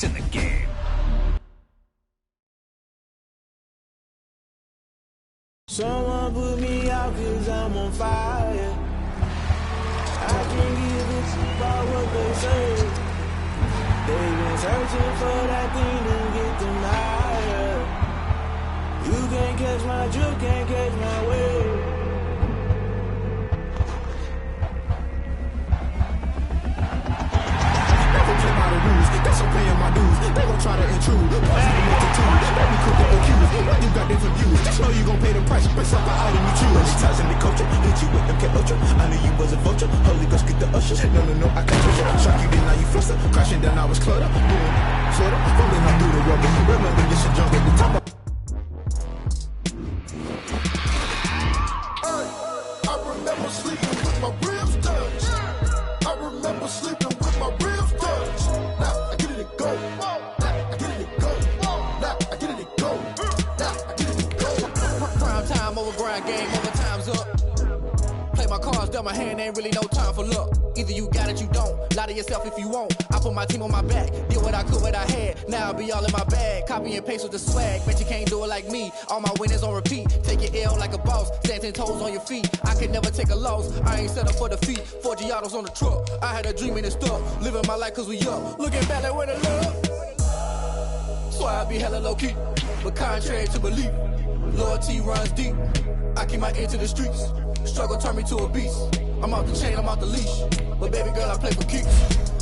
best in the game. Someone put me out cause I'm on fire. I can't give a fuck about what they say. They've been searching for that thing to get them higher. You can't catch my drift, can't catch my wave. That's so paying my dues. They gon' try to intrude. Pass me multitude. Let me cook the accused. When you got different views, just know you gon' pay the price. Best up the item you choose. Many ties in the culture. Hit you with them cat ultra. I knew you was a vulture. Holy Ghost get the usher. No, I can't touch you. Shock you, then now you fluster. Crashing down, I was clutter. Doing sorta. Falling out through the rubber. Remember this shit junk at the top. I remember sleeping with my ribs touched. I remember sleeping with my ribs touched. Now I get it and go. I get it and go. Now I get it and go. Now I get it and go. Prime time over grind game, overtime's up. Play my cards, dealt my hand, ain't really no time for luck. Either you got it, you don't. Lie to yourself if you won't. I put my team on my back, did what I could, what I had. Now I'll be all in my bag, copy and paste with the swag. Bet you can't do it like me. All my winners on repeat. Take your L like a boss, stand 10 toes on your feet. I could never take a loss. I ain't set up for defeat. 4 Giottos on the truck. I had a dream and it stuck. Living my life cause we up. Looking back like where the love. So I be hella low key, but contrary to belief, loyalty runs deep. I keep my ear to the streets. Struggle turned me to a beast. I'm out the chain, I'm out the leash. But baby girl, I play for keeps.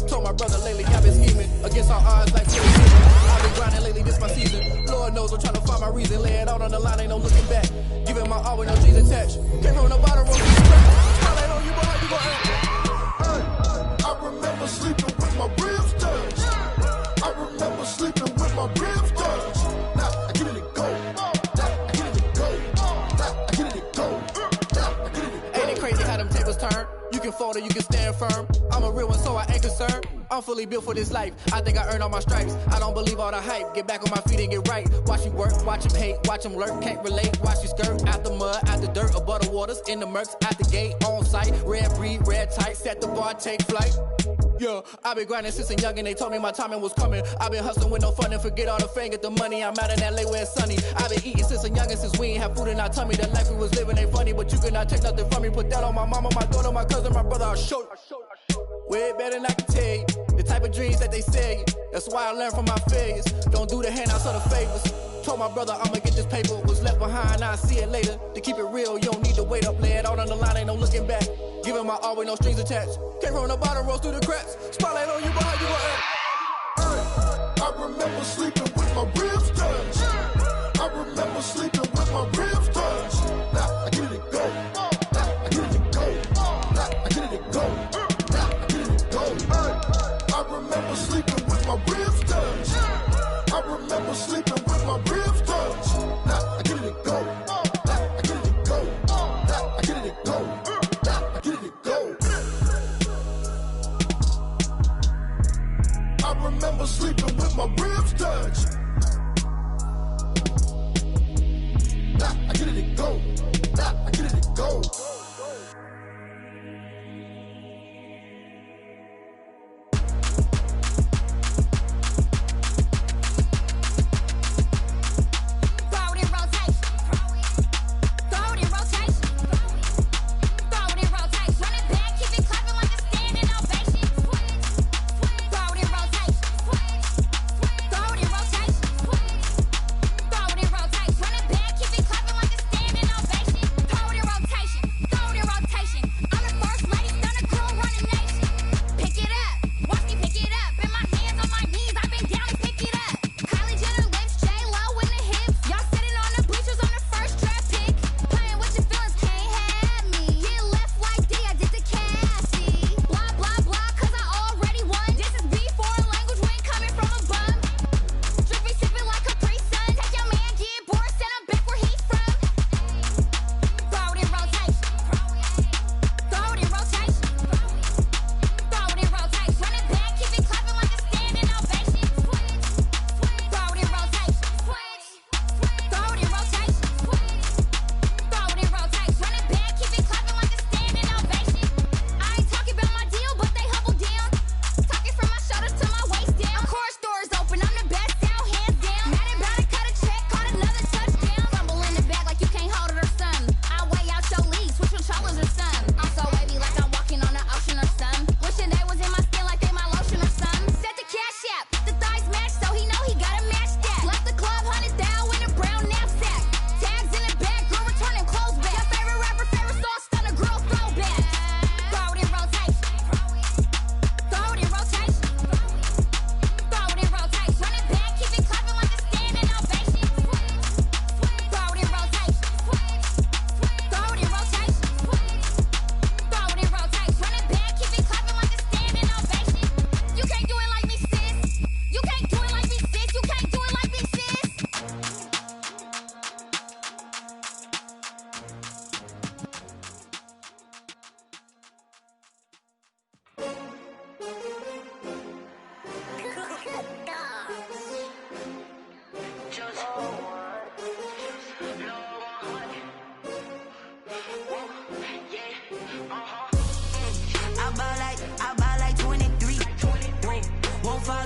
Told my brother lately I've been scheming against all odds like Philly. I've been grinding lately, this my season. Lord knows I'm trying to find my reason. Lay it out on the line, ain't no looking back. Giving my all with no G's attached. Came from the bottom, roll to the track. How they on you, but how you gon' act? I remember sleeping with my ribs touched. I remember sleeping with my ribs touched. Now I get it and go. Now I get it and go. Now I get it and go. Now I get it and go. Ain't it crazy how them tables turn? You can fold or you can stand firm. I'm a real one, so I ain't concerned. I'm fully built for this life. I think I earned all my stripes. I don't believe all the hype. Get back on my feet and get right. Watch you work, watch him hate, watch him lurk. Can't relate, watch you skirt. Out the mud, out the dirt, above the waters, in the murks, out the gate, on site. Red breed, red tight, set the bar, take flight. Yeah, I been grinding since a youngin', they told me my timing was coming. I been hustling with no fun and forget all the fame, get the money. I'm out in LA where it's sunny. I been eating since a youngin', since we ain't have food in our tummy. The life we was living ain't funny, but you cannot take nothing from me. Put that on my mama, my daughter, my cousin, my brother, I'll show you. Way better than I can tell you. The type of dreams that they sell you. That's why I learned from my failures. Don't do the handouts or the favors. Told my brother I'ma get this paper. Was left behind, I'll see it later. To keep it real, you don't need to wait up. Lay it out on the line, ain't no looking back. Giving my all with no strings attached. Came from the bottom, rose through the cracks. Spotlight on you, but how you gon' act? I remember sleeping with my ribs touched. I remember sleeping with my ribs touched. Now I get it and go. Now I get it and go. Now I get it and go. Now I get it and go. I remember sleeping with my ribs touched. I remember sleeping with my ribs touched. Now I get it and go. Now I get it and go. Now I get it and go. Now I get it and go. I remember sleeping with my ribs touched. Now I get it and go. Now I get it and go.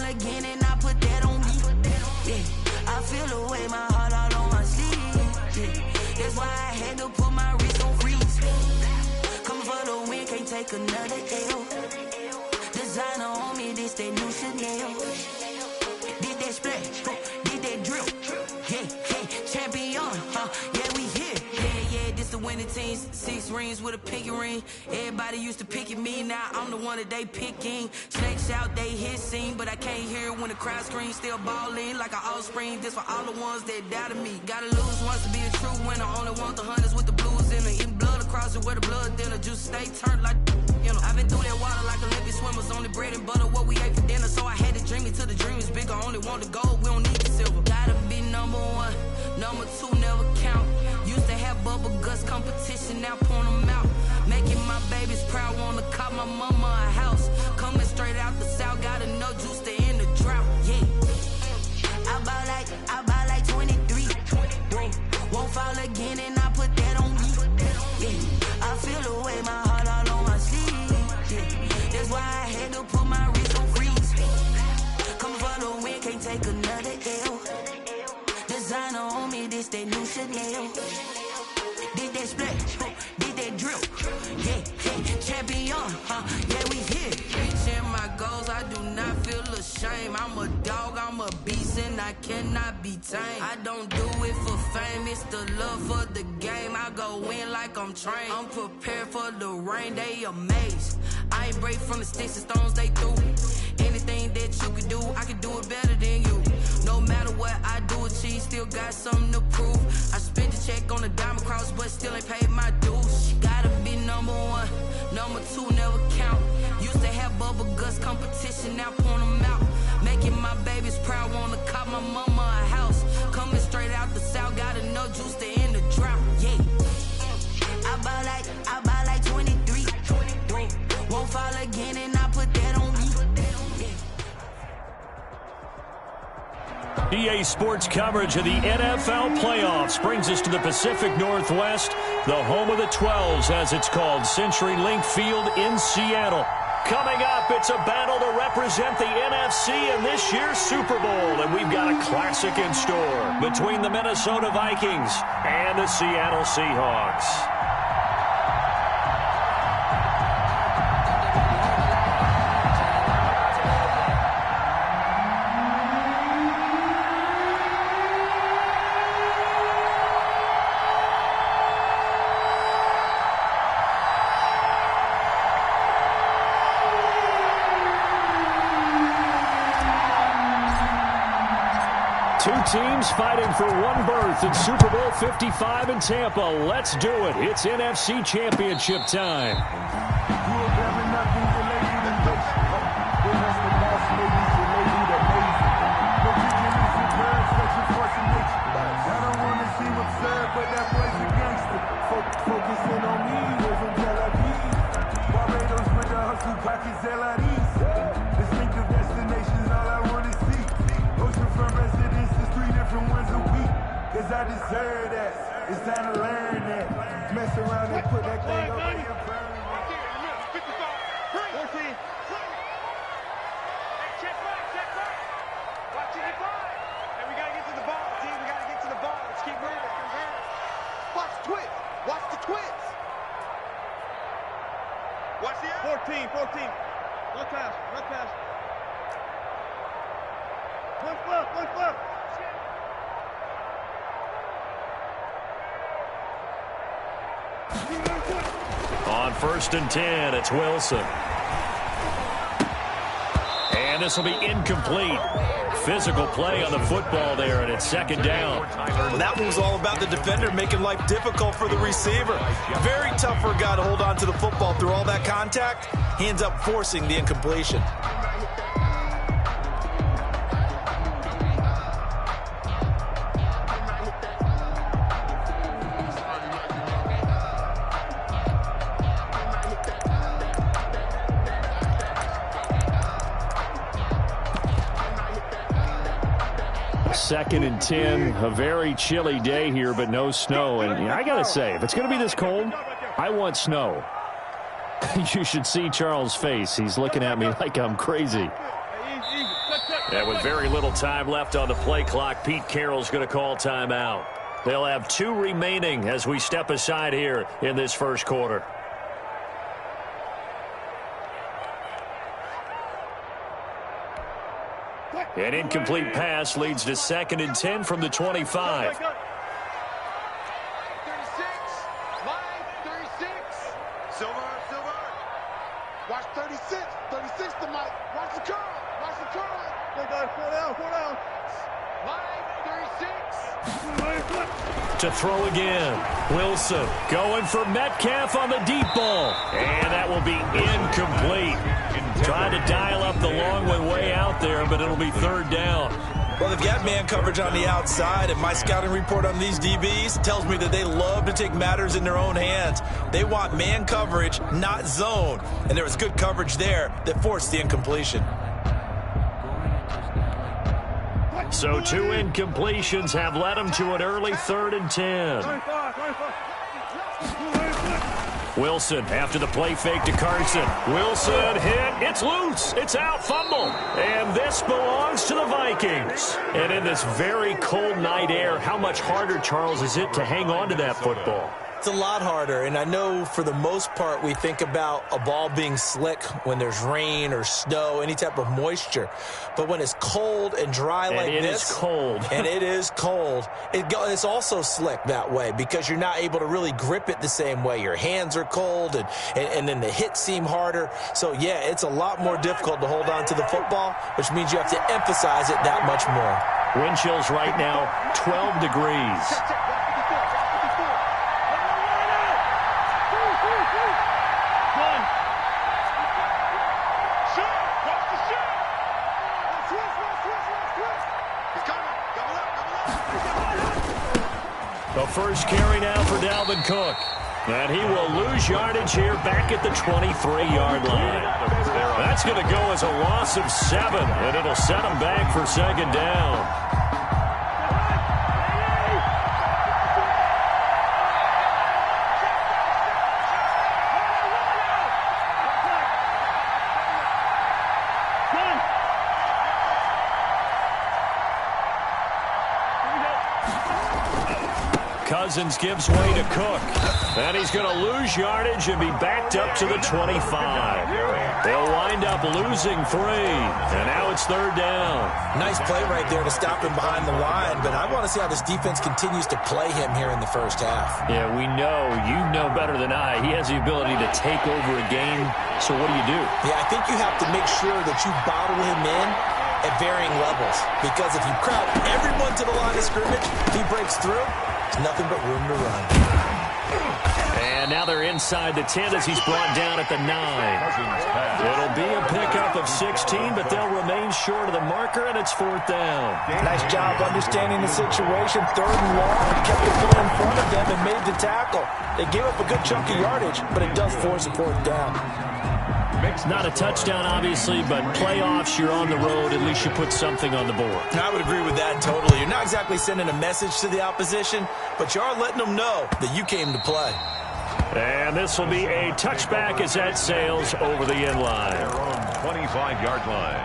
again and I put that on me. Yeah, I feel the way, my heart all on my sleeve. Yeah, that's why I had to put my wrist on freeze. Coming for the win, can't take another L. Designer on me, this that new Chanel. Did that splash, did that drill. Yeah, champion, yeah, we here. Yeah, this the winning team. 6 rings with a pinky ring. Everybody used to pick at me, now I'm the one that they picking. Snakes out, they hit scene, but I can't hear it when the crowd screams. Still balling like an offspring. This for all the ones that doubted me. Gotta lose once to be a true winner. Only want the hunters with the blues in it. Eating blood across it where the blood thinner. Juice stay turned like, you know. I've been through that water like Olympic swimmers. Only bread and butter, what we ate for dinner. So I had to dream it till the dream is bigger. Only want the gold, we don't need the silver. Gotta be number 1, number 2 never count. Used to have bubble guts competition, now point them out. Making my babies proud, wanna cop my mama a house. Coming straight out the south, got enough juice to end the drought. Yeah, I buy like 23. Won't fall again and I put that on me. Yeah, I feel the way, my heart all on my sleeve. Yeah, that's why I had to put my wrist on freeze. Coming for the win, can't take another L. Designer on me, this that new Chanel. Did that splash, did that drill. Yeah, champion, yeah, we here. Reaching my goals, I do not feel ashamed. I'm a dog, I'm a beast, and I cannot be tamed. I don't do it for fame, it's the love for the game. I go in like I'm trained. I'm prepared for the rain, they amazed. I ain't break from the sticks and stones they threw. Anything that you could do, I could do it better than you. No matter what I do, achieve, still got something to prove. I spent the check on the diamond cross, but still ain't paid my dues. Gotta be number 1, number 2 never count. Used to have bubble guts competition, now point them out. Making my babies proud, wanna cop my mama a house. Coming straight out the south, got enough juice to end the drought. Yeah, I buy like 23. Won't fall again and I put that on me. EA Sports coverage of the NFL playoffs brings us to the Pacific Northwest, the home of the 12s, as it's called, CenturyLink Field in Seattle. Coming up, it's a battle to represent the NFC in this year's Super Bowl, and we've got a classic in store between the Minnesota Vikings and the Seattle Seahawks. Two teams fighting for one berth in Super Bowl 55 in Tampa. Let's do it. It's NFC Championship time. I deserve that. It's time to learn that. Mess around and put that thing over your burn. 14. Check back. Watch it, 5. And we got to get to the ball, team. We got to get to the ball. Let's keep moving. Watch the twist. Watch the twist. Watch the 14. Look past. One flip. On 1st and 10, it's Wilson. And this will be incomplete. Physical play on the football there, and it's 2nd down. Well, that one was all about the defender making life difficult for the receiver. Very tough for a guy to hold on to the football through all that contact. He ends up forcing the incompletion. Second and 10, a very chilly day here, but no snow. And I got to say, if it's going to be this cold, I want snow. You should see Charles' face. He's looking at me like I'm crazy. And with very little time left on the play clock, Pete Carroll's going to call timeout. They'll have 2 remaining as we step aside here in this first quarter. An incomplete pass leads to 2nd and 10 from the 25. 36. Silver. Watch 36. 36 to Mike. Watch the curl. They got 4 down. Line 36. To throw again. Wilson going for Metcalf on the deep ball. And that will be incomplete. Trying to dial up the long one way out there, but it'll be 3rd down. Well, they've got man coverage on the outside, and my scouting report on these DBs tells me that they love to take matters in their own hands. They want man coverage, not zone. And there was good coverage there that forced the incompletion. So 2 incompletions have led them to an early 3rd and 10. Wilson after the play fake to Carson. Wilson hit. It's loose. It's out. Fumble. And this belongs to the Vikings. And in this very cold night air, how much harder, Charles, is it to hang on to that football? It's a lot harder, and I know for the most part we think about a ball being slick when there's rain or snow, any type of moisture. But when it's cold and dry like this. And it is cold. And it is cold. It's also slick that way because you're not able to really grip it the same way. Your hands are cold, and then the hits seem harder. So, yeah, it's a lot more difficult to hold on to the football, which means you have to emphasize it that much more. Wind chills right now, 12 degrees. The first carry now for Dalvin Cook. And he will lose yardage here back at the 23-yard line. That's going to go as a loss of 7, and it'll set him back for 2nd down. Cousins gives way to Cook. And he's going to lose yardage and be backed up to the 25. They'll wind up losing 3. And now it's 3rd down. Nice play right there to stop him behind the line. But I want to see how this defense continues to play him here in the first half. Yeah, we know. You know better than I. He has the ability to take over a game. So what do? Yeah, I think you have to make sure that you bottle him in at varying levels. Because if you crowd everyone to the line of scrimmage, he breaks through. There's nothing but room to run. And now they're inside the 10 as he's brought down at the 9. It'll be a pickup of 16, but they'll remain short of the marker, and it's 4th down. Nice job understanding the situation. 3rd and long. Kept the play in front of them and made the tackle. They gave up a good chunk of yardage, but it does force a 4th down. Not a touchdown, obviously, but playoffs, you're on the road. At least you put something on the board. I would agree with that totally. You're not exactly sending a message to the opposition, but you are letting them know that you came to play. And this will be a touchback as that sails over the end line. 25-yard line.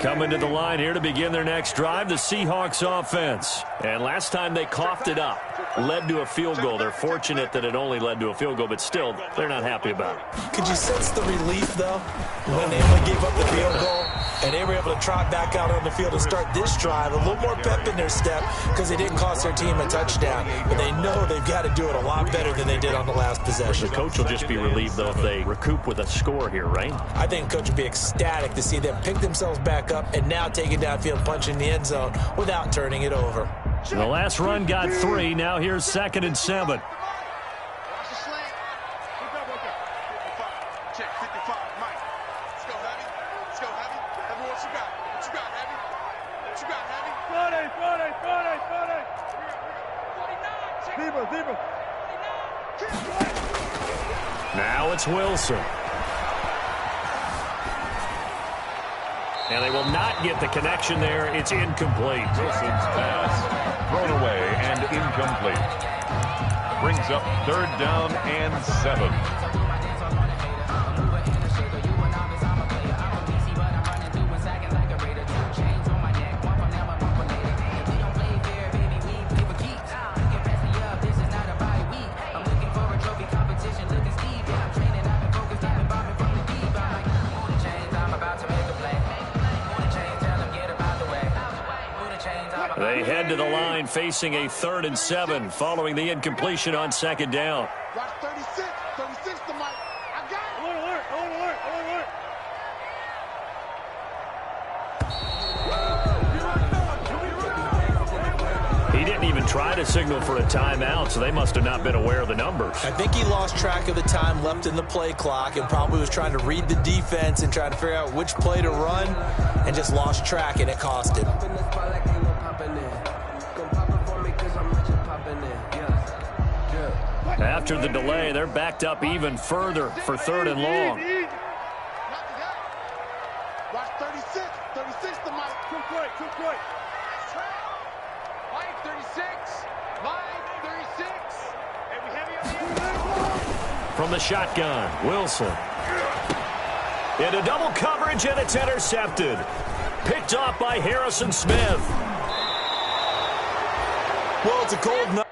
Coming to the line here to begin their next drive, the Seahawks offense. And last time they coughed it up, led to a field goal. They're fortunate that it only led to a field goal, but still, they're not happy about it. Could you sense the relief, though, when they only gave up the field goal and they were able to trot back out on the field and start this drive? A little more pep in their step because they didn't cost their team a touchdown. But they know they've got to do it a lot better than they did on the last possession. The coach will just be relieved, though, if they recoup with a score here, right? I think coach would be ecstatic to see them pick themselves back up and now take it downfield, punch in the end zone without turning it over. The last run got 3. Now here's 2nd and 7. Now it's Wilson. And they will not get the connection there. It's incomplete. Wilson's pass thrown away and incomplete. Brings up 3rd down and 7. They head to the line facing a 3rd and 7 following the incompletion on 2nd down. Watch 36. 36 to Mike. I got it. Alert. He didn't even try to signal for a timeout, so they must have not been aware of the numbers. I think he lost track of the time left in the play clock and probably was trying to read the defense and trying to figure out which play to run and just lost track, and it cost him. After the delay, they're backed up even further for 3rd and long. Watch 36. 36 to Mike. Too quick. Mike 36. And we have you. From the shotgun, Wilson. Into double coverage, and it's intercepted. Picked off by Harrison Smith. Well, it's a cold night.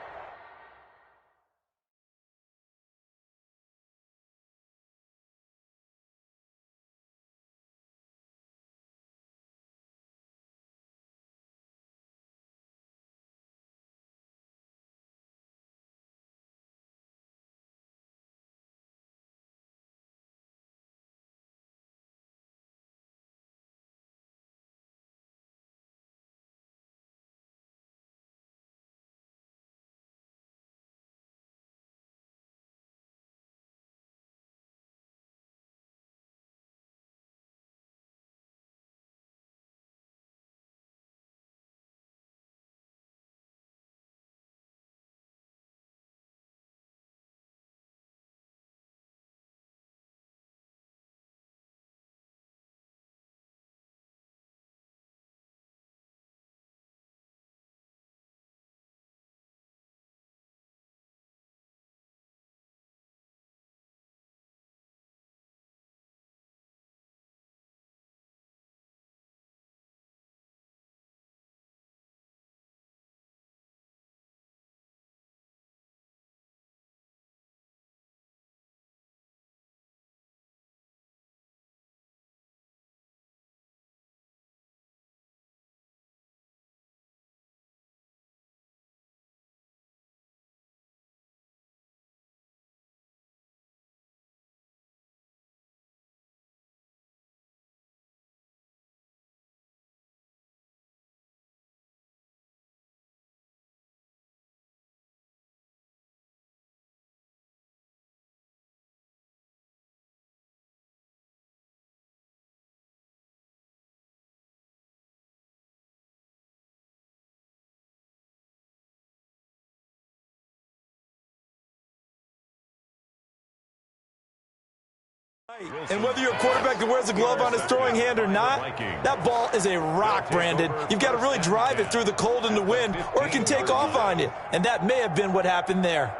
And whether you're a quarterback that wears a glove on his throwing hand or not, that ball is a rock, Brandon. You've got to really drive it through the cold and the wind, or it can take off on you. And that may have been what happened there.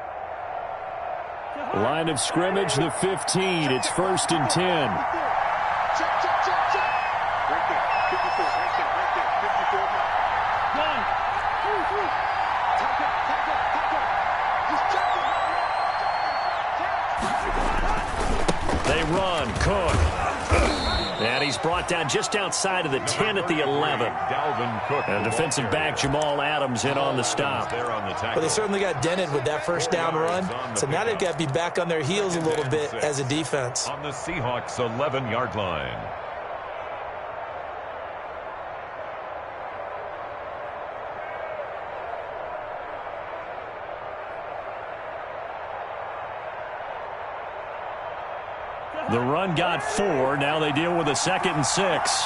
Line of scrimmage, the 15. It's 1st and 10. Check. Right there. 54. Right there. 54. Done. 3. Tap up. He's checking. They run. Cook. And he's brought down just outside of the 10 at the 11. Dalvin Cook. And defensive back Jamal Adams in on the stop. But they certainly got dented with that first down run. So now they've got to be back on their heels a little bit as a defense. On the Seahawks 11-yard line. The run got 4. Now they deal with a 2nd and 6.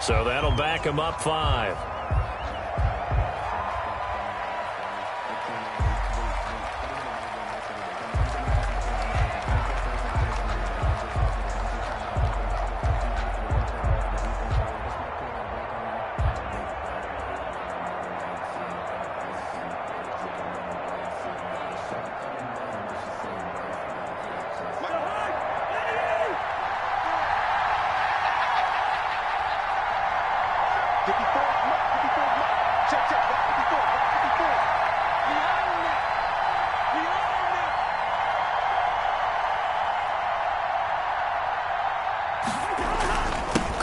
So that'll back him up 5.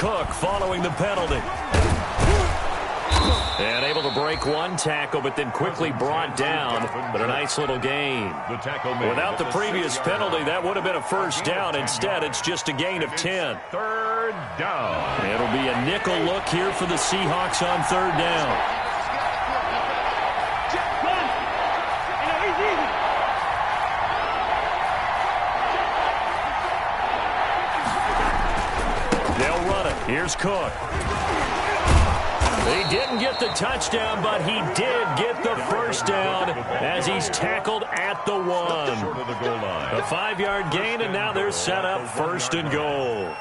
Cook following the penalty. And able to break one tackle, but then quickly brought down. But a nice little gain. Without the previous penalty, that would have been a first down. Instead, it's just a gain of 10. Third down. It'll be a nickel look here for the Seahawks on third down. They'll run it. Here's Cook. He didn't get the touchdown, but he did get the first down as he's tackled at the 1. A 5-yard gain, and now they're set up first and goal.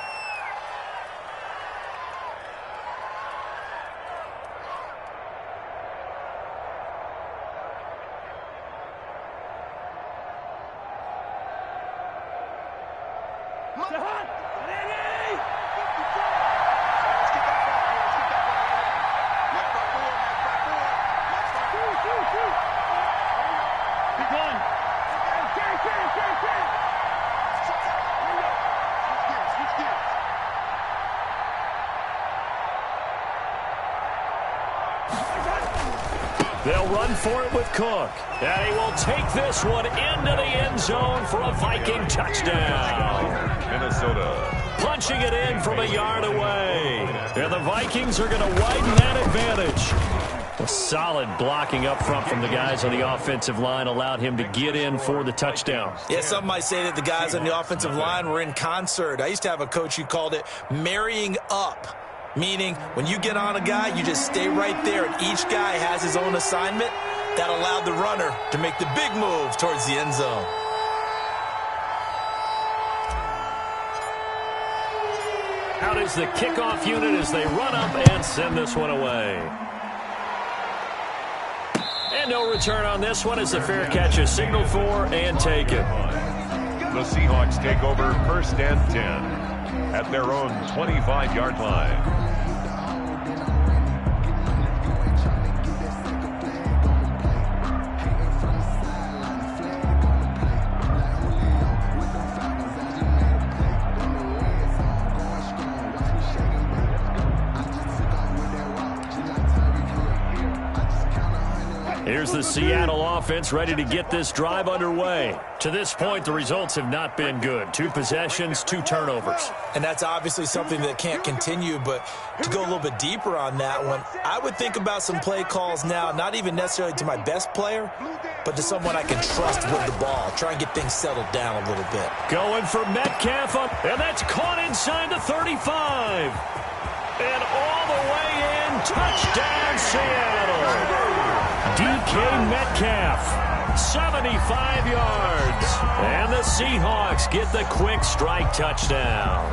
They'll run for it with Cook. And he will take this one into the end zone for a Viking touchdown. Minnesota. Punching it in from a yard away. And the Vikings are going to widen that advantage. A solid blocking up front from the guys on the offensive line allowed him to get in for the touchdown. Yeah, some might say that the guys on the offensive line were in concert. I used to have a coach who called it marrying up. Meaning, when you get on a guy, you just stay right there, and each guy has his own assignment. That allowed the runner to make the big move towards the end zone. Out is the kickoff unit as they run up and send this one away. And no return on this one as the fair catch is signaled for and taken. The Seahawks take over first and 10 at their own 25-yard line. Here's the Seattle offense ready to get this drive underway. To this point, the results have not been good. 2 possessions, 2 turnovers. And that's obviously something that can't continue, but to go a little bit deeper on that one, I would think about some play calls now, not even necessarily to my best player, but to someone I can trust with the ball. Try and get things settled down a little bit. Going for Metcalf, and that's caught inside the 35. And all the way in, touchdown Seattle. DK Metcalf, 75 yards. And the Seahawks get the quick strike touchdown.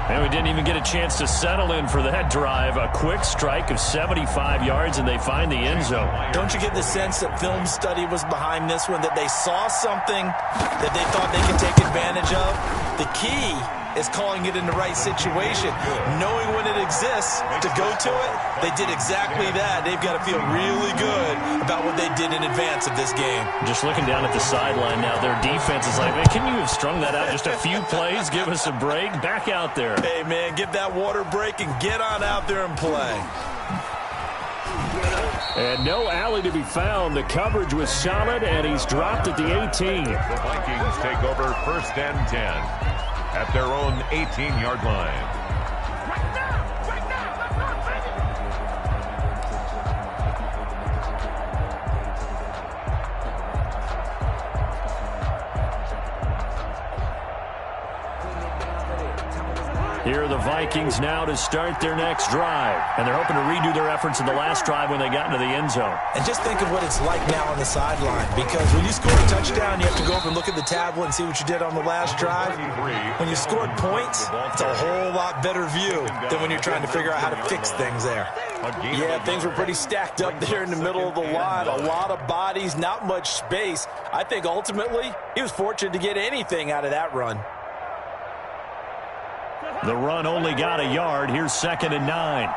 And we didn't even get a chance to settle in for that drive. A quick strike of 75 yards, and they find the end zone. Don't you get the sense that film study was behind this one, that they saw something that they thought they could take advantage of? The key is calling it in the right situation. Knowing when it exists to go to it, they did exactly that. They've got to feel really good about what they did in advance of this game. Just looking down at the sideline now, their defense is like, man, can you have strung that out just a few plays? Give us a break. Back out there. Hey, man, get that water break and get on out there and play. And no alley to be found. The coverage was solid, and he's dropped at the 18. The Vikings take over first and 10 at their own 18-yard line. Here are the Vikings now to start their next drive. And they're hoping to redo their efforts in the last drive when they got into the end zone. And just think of what it's like now on the sideline. Because when you score a touchdown, you have to go over and look at the tablet and see what you did on the last drive. When you scored points, it's a whole lot better view than when you're trying to figure out how to fix things there. Yeah, things were pretty stacked up there in the middle of the line. A lot of bodies, not much space. I think ultimately he was fortunate to get anything out of that run. The run only got a yard. Here's 2nd and 9.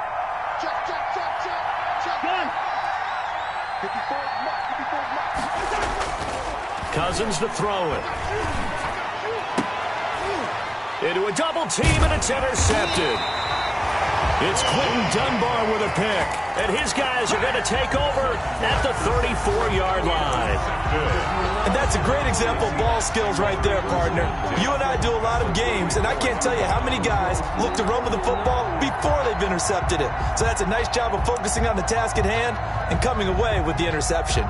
Cousins to throw it. into a double team, and it's intercepted. It's Quentin Dunbar with a pick, and his guys are going to take over at the 34-yard line. And that's a great example of ball skills right there, partner. You and I do a lot of games, and I can't tell you how many guys look to run with the football before they've intercepted it. So that's a nice job of focusing on the task at hand and coming away with the interception.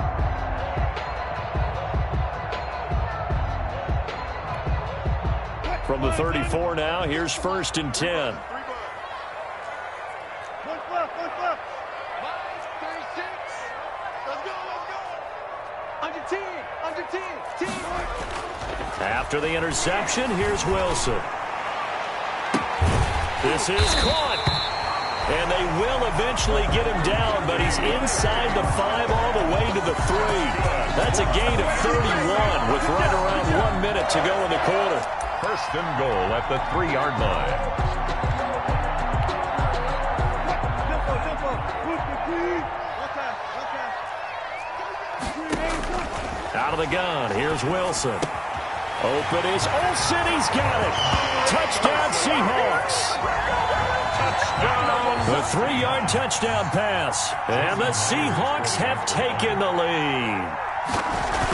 From the 34 now, here's 1st and 10. After the interception, here's Wilson. This is caught. And they will eventually get him down, but he's inside the 5 all the way to the 3. That's a gain of 31 with right around 1 minute to go in the quarter. 1st and goal at the 3-yard line. Out of the gun, here's Wilson. Open is Olsen, he's got it. Touchdown Seahawks. Touchdown. The 3-yard touchdown pass. And the Seahawks have taken the lead.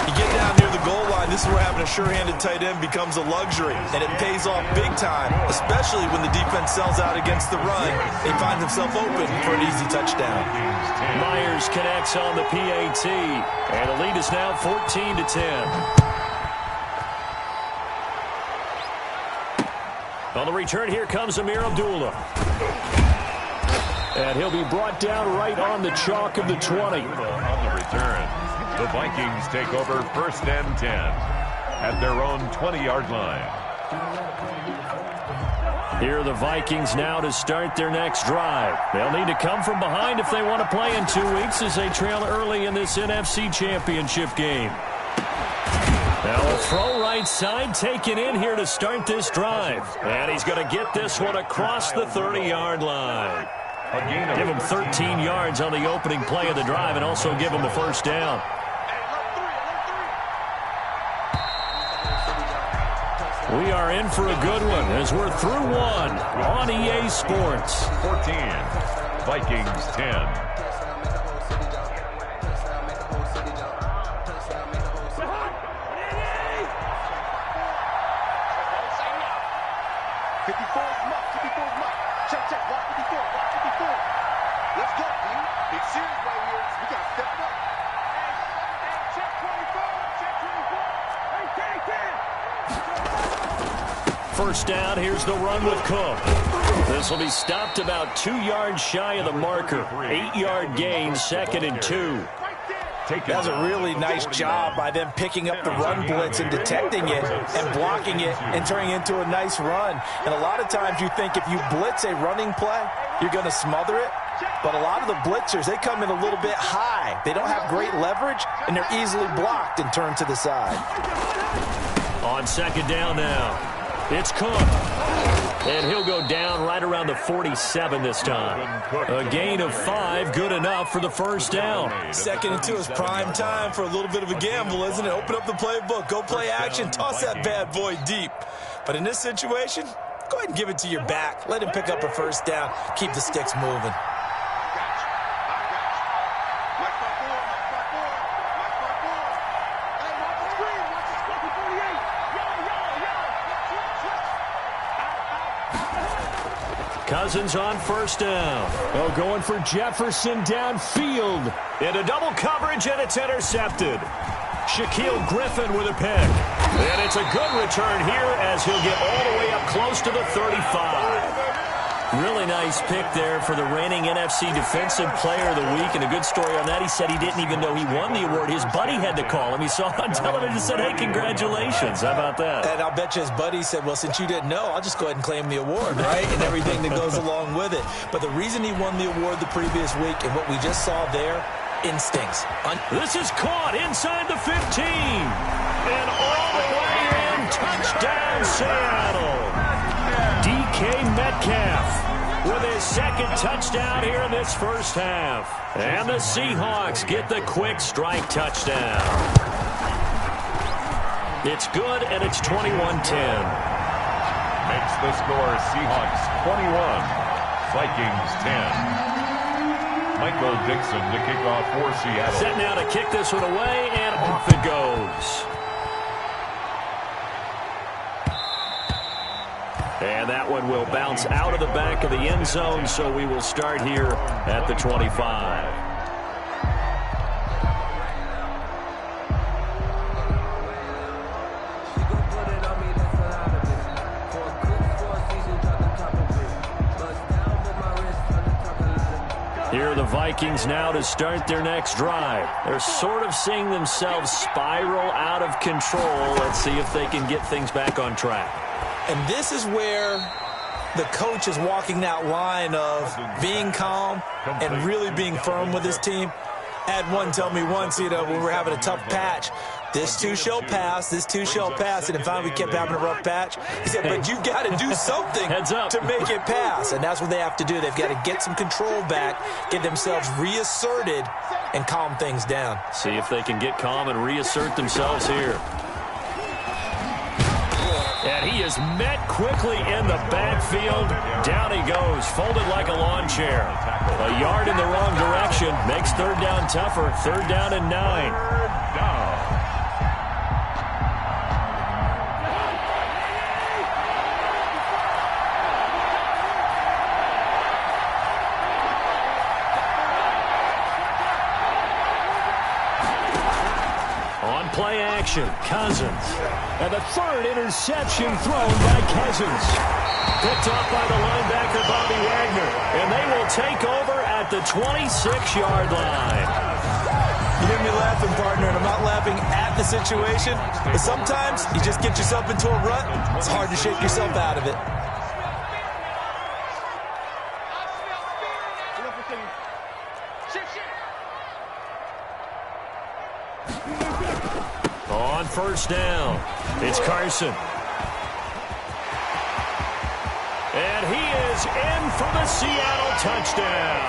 You get down near the goal line, this is where having a sure-handed tight end becomes a luxury. And it pays off big time, especially when the defense sells out against the run. He finds himself open for an easy touchdown. Myers connects on the PAT. And the lead is now 14-10. On the return, here comes Amir Abdullah. And he'll be brought down right on the chalk of the 20. On the return, the Vikings take over 1st and 10 at their own 20-yard line. Here are the Vikings now to start their next drive. They'll need to come from behind if they want to play in 2 weeks as they trail early in this NFC Championship game. Now a throw right side taken in here to start this drive. And he's going to get this one across the 30-yard line. Give him 13 yards on the opening play of the drive and also give him a 1st down. We are in for a good one as we're through 1 on EA Sports. 14, Vikings 10. 54's mark. Check, watch 54, watch 54. Let's go, D. Big series right here. We got to step it up. Hey, check 24, check 24. Hey, 1st down, here's the run with Cook. This will be stopped about 2 yards shy of the marker. 8-yard gain, 2nd and 2. That's a really nice job by them picking up the run blitz and detecting it and blocking it and turning it into a nice run. And a lot of times you think if you blitz a running play, you're going to smother it. But a lot of the blitzers, they come in a little bit high. They don't have great leverage, and they're easily blocked and turned to the side. On 2nd down now, it's Cook. And he'll go down right around the 47 this time. A gain of 5, good enough for the 1st down. 2nd and 2 is prime time for a little bit of a gamble, isn't it? Open up the playbook, go play action, toss that bad boy deep. But in this situation, go ahead and give it to your back. Let him pick up a 1st down. Keep the sticks moving. Cousins on 1st down. Oh, going for Jefferson downfield. Into double coverage, and it's intercepted. Shaquille Griffin with a pick. And it's a good return here as he'll get all the way up close to the 35. Really nice pick there for the reigning NFC Defensive Player of the Week. And a good story on that, he said he didn't even know he won the award. His buddy had to call him. He saw it on television and said, hey, congratulations. How about that? And I'll bet you his buddy said, well, since you didn't know, I'll just go ahead and claim the award, right? And everything that goes along with it. But the reason he won the award the previous week and what we just saw there, instincts. This is caught inside the 15. And all the way in, touchdown Seattle. DK Metcalf with his 2nd touchdown here in this 1st half. And the Seahawks get the quick strike touchdown. It's good, and it's 21-10. Makes the score Seahawks 21, Vikings 10. Michael Dixon to kick off for Seattle. Set now to kick this one away, and off it goes. And that one will bounce out of the back of the end zone, so we will start here at the 25. Here are the Vikings now to start their next drive. They're sort of seeing themselves spiral out of control. Let's see if they can get things back on track. And this is where the coach is walking that line of being calm and really being firm with his team. I had one tell me once, when we were having a tough patch, this too shall pass, this too shall pass, and finally we kept having a rough patch. He said, but you got to do something to make it pass, and that's what they have to do. They've got to get some control back, get themselves reasserted, and calm things down. See if they can get calm and reassert themselves here. And he is met quickly in the backfield. Down he goes, folded like a lawn chair. A yard in the wrong direction makes third down tougher. Third down and 9. Play action, Cousins. And the third interception thrown by Cousins. Picked off by the linebacker, Bobby Wagner. And they will take over at the 26-yard line. You hear me laughing, partner, and I'm not laughing at the situation. But sometimes you just get yourself into a rut. It's hard to shake yourself out of it. On first down, it's Carson. And he is in for the Seattle touchdown.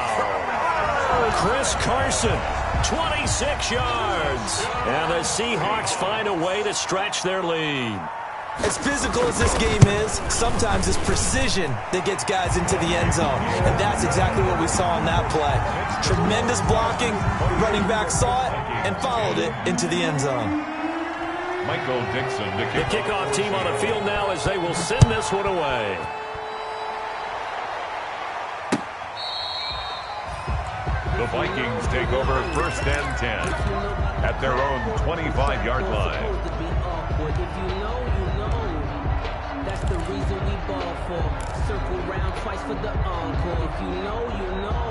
Chris Carson, 26 yards. And the Seahawks find a way to stretch their lead. As physical as this game is, sometimes it's precision that gets guys into the end zone. And that's exactly what we saw on that play. Tremendous blocking, running back saw it and followed it into the end zone. Michael Dixon to the kickoff team on the field now as they will send this one away. The Vikings take over first and 10 at their own 25-yard line. If you know, you know. That's the reason we ball for. Circle round twice for the encore. If you know, you know.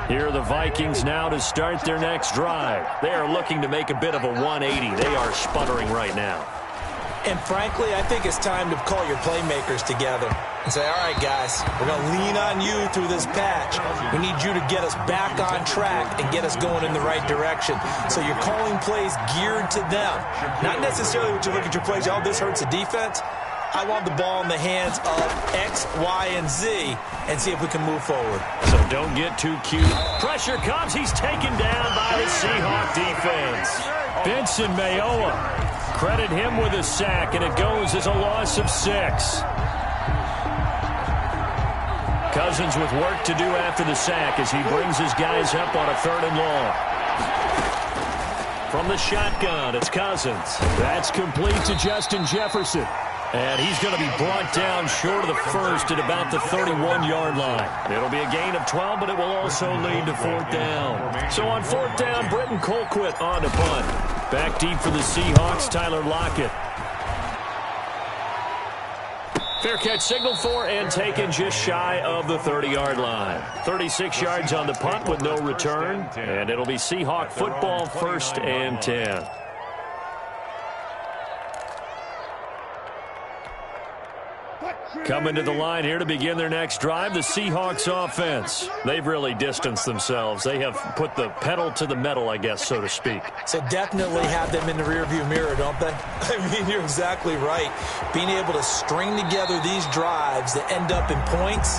Here are the Vikings now to start their next drive. They are looking to make a bit of a 180. They are sputtering right now. And frankly, I think it's time to call your playmakers together and say, all right, guys, we're going to lean on you through this patch. We need you to get us back on track and get us going in the right direction. So you're calling plays geared to them. Not necessarily what you look at your plays, oh, this hurts the defense. I want the ball in the hands of X, Y, and Z and see if we can move forward. So don't get too cute. Pressure comes. He's taken down by the Seahawk defense. Benson Mayowa. Credit him with a sack, and it goes as a loss of 6. Cousins with work to do after the sack as he brings his guys up on a 3rd and long. From the shotgun, it's Cousins. That's complete to Justin Jefferson. And he's going to be brought down short of the first at about the 31-yard line. It'll be a gain of 12, but it will also lead to 4th down. So on 4th down, Britton Colquitt on to punt. Back deep for the Seahawks, Tyler Lockett. Fair catch signaled for and taken just shy of the 30-yard line. 36 yards on the punt with no return. And it'll be Seahawk football, 1st and 10. Coming to the line here to begin their next drive, the Seahawks offense. They've really distanced themselves. They have put the pedal to the metal, I guess, so to speak. So definitely have them in the rearview mirror, don't they? I mean, you're exactly right. Being able to string together these drives that end up in points,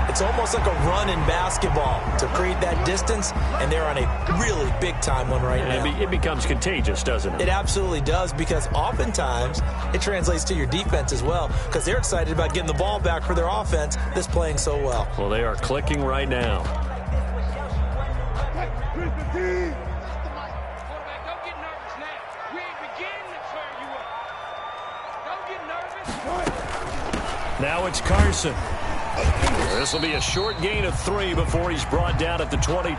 It's almost like a run in basketball to create that distance, and they're on a really big-time one right now. It becomes contagious, doesn't it? It absolutely does, because oftentimes it translates to your defense as well, because they're excited about getting the ball back for their offense that's playing so well. Well, they are clicking right now. Now it's Carson. This will be a short gain of 3 before he's brought down at the 22.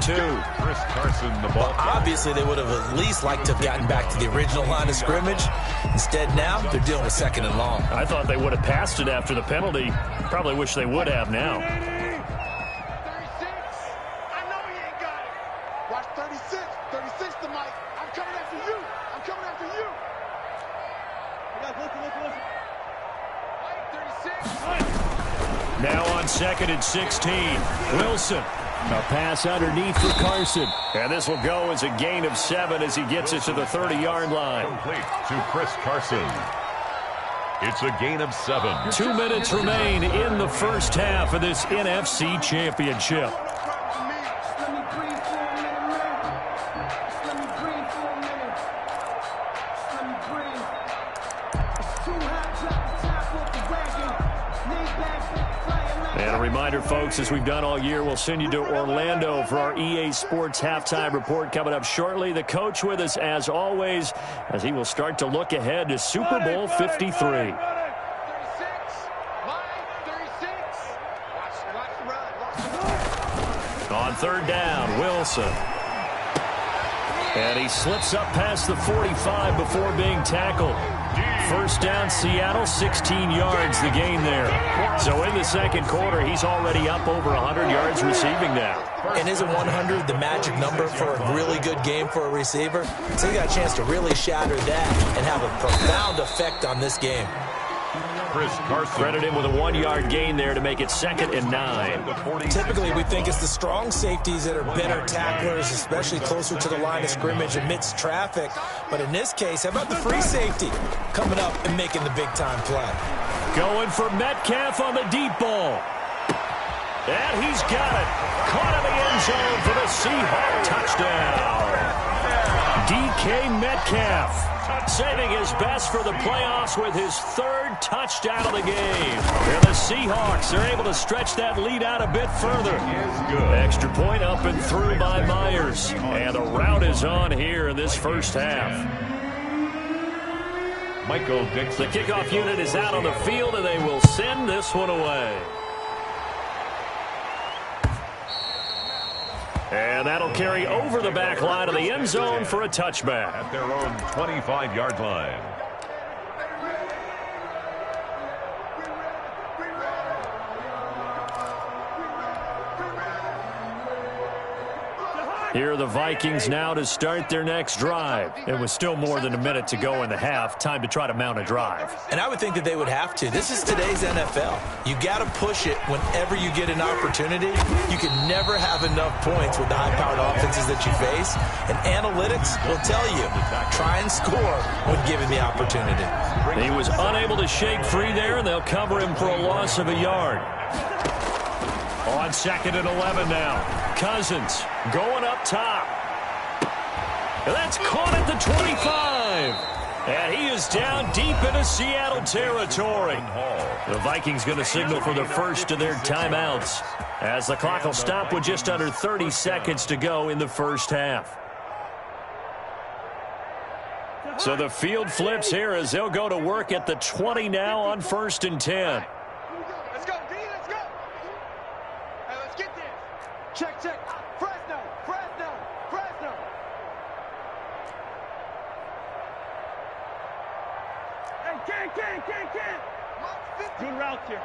Chris Carson, the ball. Well, obviously, they would have at least liked to have gotten back to the original line of scrimmage. Instead, now they're dealing with 2nd and long. I thought they would have passed it after the penalty. Probably wish they would have now. 36. I know he ain't got it. Watch 36. 36 to Mike. I'm coming after you. I'm coming after you. Listen. Mike, 36. Now on 2nd and 16. Wilson. A pass underneath for Carson. And this will go as a gain of 7 as he gets it to the 30-yard line. Complete to Chris Carson. It's a gain of 7. 2 minutes remain in the first half of this NFC Championship. And a reminder, folks, as we've done all year, we'll send you to Orlando for our EA Sports halftime report coming up shortly. The coach with us, as always, as he will start to look ahead to Super Bowl 53. 36. Mike, 36. Watch the run. On 3rd down, Wilson. And he slips up past the 45 before being tackled. First down, Seattle, 16 yards the gain there. So in the 2nd quarter, he's already up over 100 yards receiving now. And isn't 100 the magic number for a really good game for a receiver? So he got a chance to really shatter that and have a profound effect on this game. Chris Carson. Credit him with a 1-yard gain there to make it 2nd and 9. Typically, we think it's the strong safeties that are better tacklers, especially closer to the line of scrimmage amidst traffic. But in this case, how about the free safety coming up and making the big-time play? Going for Metcalf on the deep ball. And he's got it. Caught in the end zone for the Seahawks touchdown. DK Metcalf saving his best for the playoffs with his 3rd touchdown of the game. And the Seahawks are able to stretch that lead out a bit further. Extra point up and through by Myers. And the route is on here in this first half. Michael Dixon. The kickoff unit is out on the field, and they will send this one away. And that'll carry over the back line of the end zone for a touchback. At their own 25-yard line. Here are the Vikings now to start their next drive. It was still more than a minute to go in the half. Time to try to mount a drive. And I would think that they would have to. This is today's NFL. You got to push it whenever you get an opportunity. You can never have enough points with the high-powered offenses that you face. And analytics will tell you, try and score when given the opportunity. He was unable to shake free there, and they'll cover him for a loss of a yard. On 2nd and 11 now. Cousins going up top. And that's caught at the 25. And he is down deep into Seattle territory. The Vikings going to signal for the first of their timeouts as the clock will stop with just under 30 seconds to go in the first half. So the field flips here as they'll go to work at the 20 now on 1st and 10. Let's go, D. Let's go. Hey, let's get this. Check. Fresno. Hey, can. Good route here.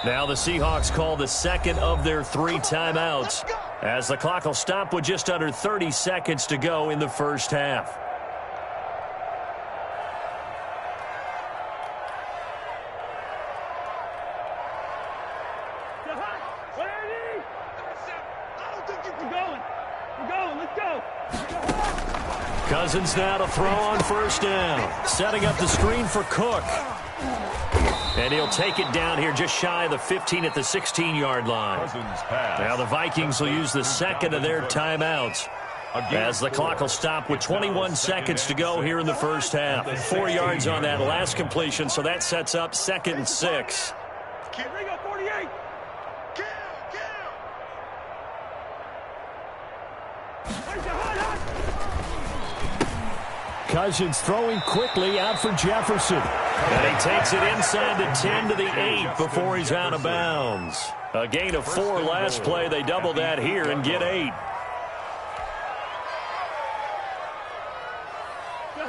Now the Seahawks call the 2nd of their 3 timeouts as the clock will stop with just under 30 seconds to go in the first half. Cousins now to throw on 1st down. Setting up the screen for Cook. And he'll take it down here just shy of the 15 at the 16-yard line. Now the Vikings will use the second of their timeouts as the clock will stop with 21 seconds to go here in the first half. 4 yards on that last completion, so that sets up 2nd and 6. Cousins throwing quickly out for Jefferson. And he takes it inside the 10 to the 8 before he's out of bounds. A gain of 4 last play. They double that here and get 8.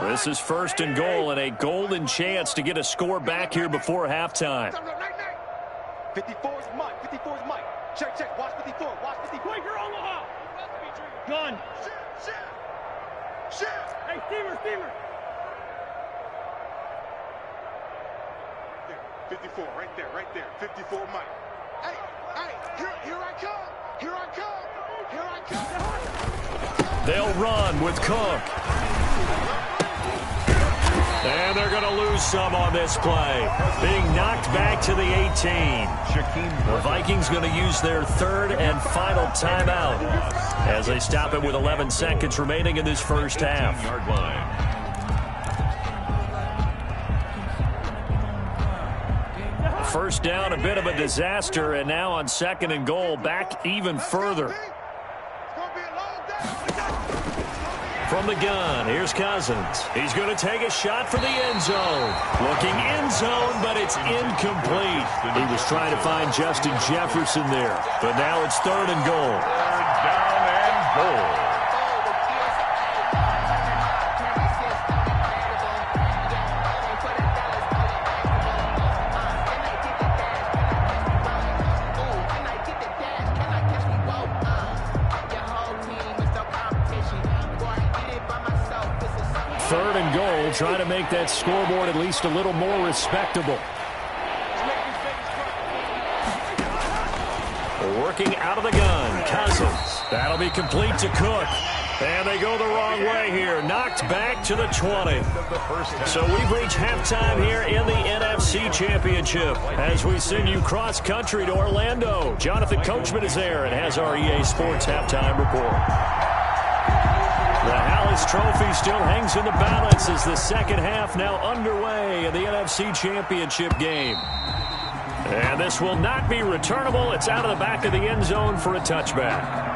This is 1st and goal and a golden chance to get a score back here before halftime. 54 is Mike. 54 is Mike. Check, check. Watch 54. Watch 54. Quaker Omaha. Gun. Shit. Hey, Steamer. 54, right there. 54, Mike. Hey, here I come. They'll run with Cook. And they're going to lose some on this play. Being knocked back to the 18. The Vikings going to use their 3rd and final timeout as they stop it with 11 seconds remaining in this first half. First down, a bit of a disaster, and now on 2nd and goal, back even further. From the gun, here's Cousins. He's going to take a shot for the end zone. Looking end zone, but it's incomplete. He was trying to find Justin Jefferson there, but now it's 3rd and goal. 3rd down and goal. Trying to make that scoreboard at least a little more respectable. Working out of the gun, Cousins. That'll be complete to Cook. And they go the wrong way here. Knocked back to the 20. So we've reached halftime here in the NFC Championship as we send you cross-country to Orlando. Jonathan Coachman is there and has our EA Sports halftime report. The Hallis Trophy still hangs in the balance as the 2nd half now underway in the NFC Championship game. And this will not be returnable. It's out of the back of the end zone for a touchback.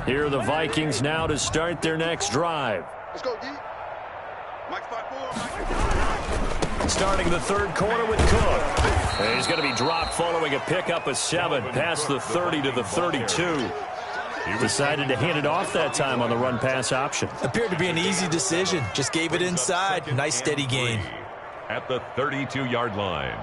Here are the Vikings now to start their next drive. Let's go, D. Mike 5-4. Starting the 3rd quarter with Cook. And he's going to be dropped following a pickup of 7 past the 30 to the 32. He decided to hand it off that time on the run-pass option. Appeared to be an easy decision. Just gave it inside. Nice steady gain. At the 32-yard line.